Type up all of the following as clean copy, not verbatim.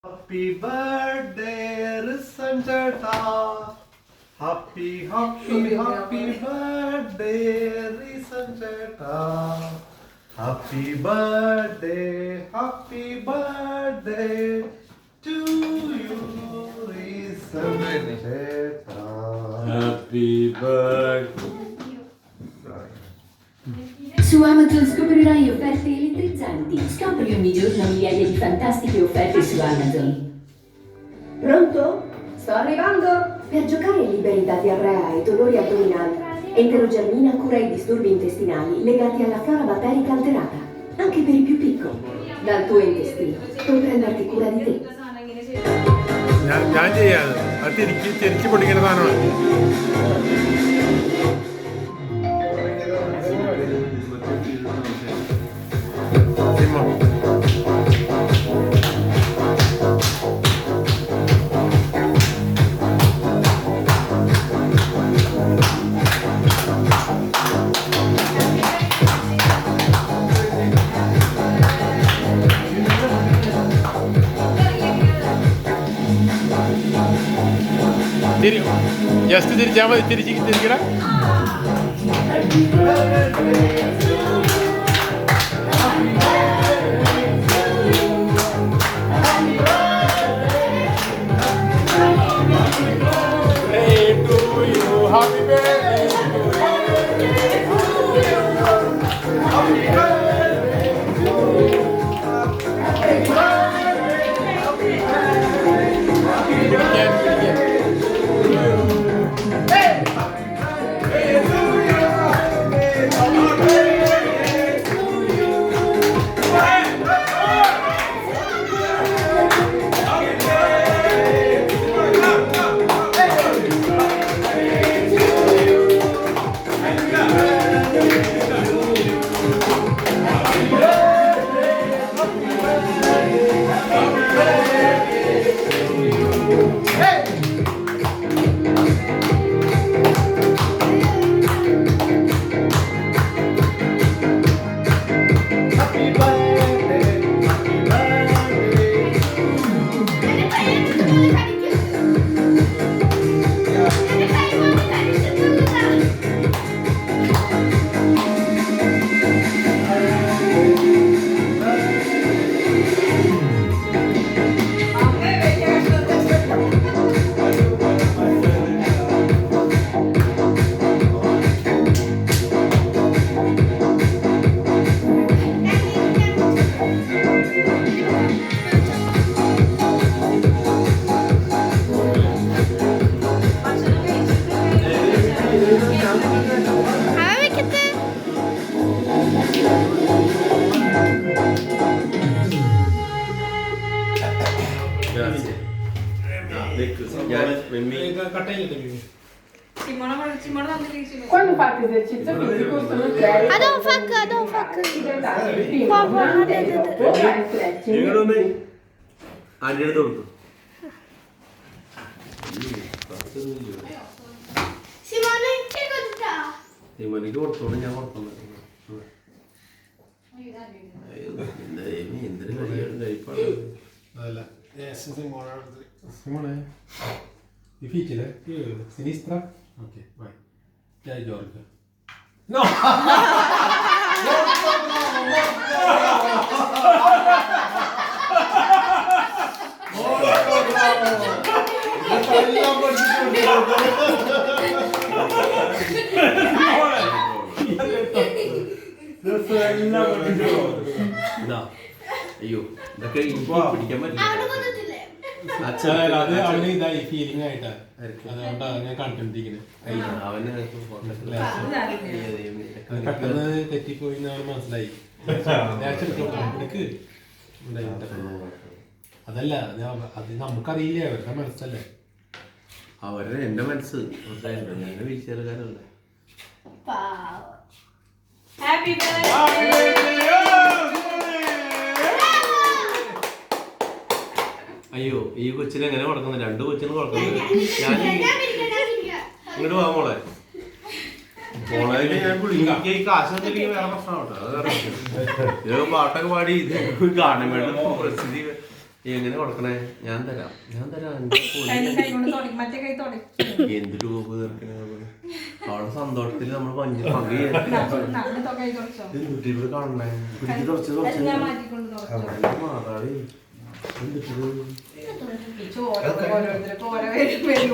Happy birthday, Rissanjata. Happy birthday, Rissanjata. Happy birthday to you, Rissanjata. Happy birthday. Su Amazon scoprirai offerte elettrizzanti. Scopri ogni giorno migliaia di fantastiche offerte su Amazon. Pronto? Sto arrivando! Per giocare liberi da diarrea e dolori addominali, Enterogermina cura i disturbi intestinali legati alla flora batterica alterata, anche per i più piccoli. Dal tuo intestino puoi prenderti cura di te. ഞാൻ ചെയ്യാതെ അത് തിരിച്ച് പൊട്ടിക്കുന്നതാണോ CIMO just തിരിച്ചാൽ മതി തിരിക്കട Quando fate esercizio fisico sono tre. Don't fuck. ആരുടെ കൊടുത്തു സിമോനിക്ക് കൊടുത്തോണ്ട് ഞാൻ കൊടുത്തോണ്ട് എന്തൊരു കഴിപ്പാണ് അതല്ല Simone, difficile? Sinistra? Ok, vai. Dai Giorgio. No! No. അയ്യോ ഇതൊക്കെ എനിക്ക് പിടിക്കാൻ പറ്റില്ല അത് അവന് ഇതായി ഫീലിംഗ് ആയിട്ടാ അതുകൊണ്ടാണ് ഞാൻ കണ്ടിരിക്കുന്നത് പെട്ടെന്ന് തെറ്റിപ്പോയി അവന് മനസ്സിലായി അതല്ല അത് നമുക്കറിയില്ല അവരുടെ മനസ്സല്ലേ അവരുടെ എന്റെ മനസ്സ് എന്റെ വീഴ്ചക്കാരല്ല Happy birthday! അയ്യോ ഈ കൊച്ചിനെ എങ്ങനെ കൊടുക്കുന്നത് രണ്ടു കൊച്ചിന് കൊടുക്കുന്നത് ഞാൻ ഇങ്ങോട്ട് പോവാ മോളെ ഈ കാശ് വേറെ പ്രശ്നമാട്ടോ അത് ഇതൊക്കെ പാട്ടൊക്കെ പാടി ഇത് കാണാൻ വേണ്ട പ്രസിദ്ധി എങ്ങനെ കൊടുക്കണേ? ഞാൻ തരാം എന്റെ പൊന്നേ. മറ്റേ കൈ തുടങ്ങി എന്ത് രൂപ തീർക്കണേ അവളുടെ സന്തോഷത്തിൽ നമ്മൾ പങ്ക് ഇവിടെ കാണണേ. പിടിച്ച് തുറച്ച് മാതാവേ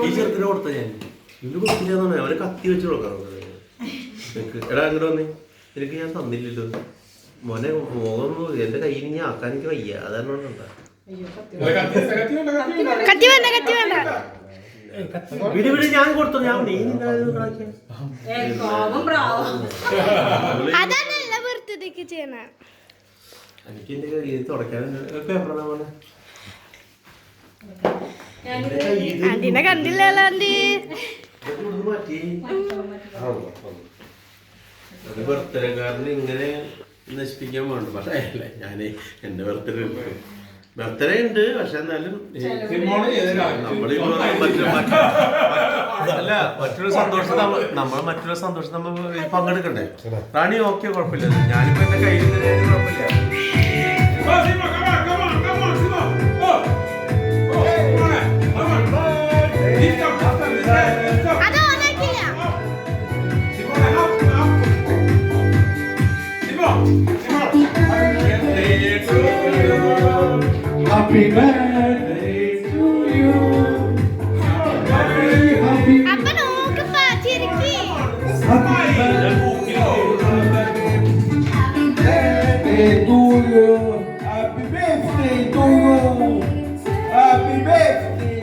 ഈ ചെറുത്തിന് കൊടുത്ത ഞാൻ ഇവര് കൊടുത്തില്ല. അവരെ കത്തി വെച്ച് കൊടുക്കാം. എടാ അങ്ങോട്ട് വന്നേ. എനിക്ക് ഞാൻ തന്നില്ലല്ലോ മോനെ. മുഖമൊന്നും എന്റെ കയ്യിൽ ഞാൻ ആക്കാൻ എനിക്ക് വയ്യ. അതാണ് ഉണ്ടാ വിടി വിടി. ഞാൻ കൊടുത്തു. ഞാൻ നീ എനിക്ക് എന്റെ കയ്യിൽ തുടക്കാനുണ്ട്. പോലെ കണ്ടില്ലല്ലോ മാറ്റി ബർത്ത്ഡേക്കാരന് ഇങ്ങനെ നശിപ്പിക്കാൻ വേണ്ട. പക്ഷേ അല്ല ഞാൻ എന്റെ ബർത്ത്ഡേ ഉണ്ട്. പക്ഷെ എന്നാലും അല്ല മറ്റൊരു സന്തോഷം മറ്റൊരു സന്തോഷം നമ്മൾ പങ്കെടുക്കണ്ടേ. റാണി ഓക്കെ കുഴപ്പമില്ല. ഞാനിപ്പോ എന്റെ കയ്യിൽ കുഴപ്പമില്ല. Happy birthday to you. Happy birthday to you. Happy birthday to you. Happy birthday.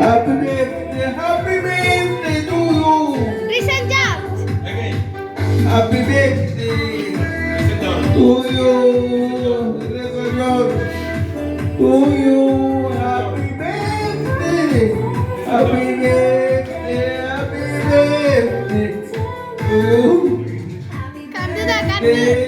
Happy birthday. Happy birthday to you. Happy birthday to you. To you, happy birthday, happy birthday, happy birthday to you.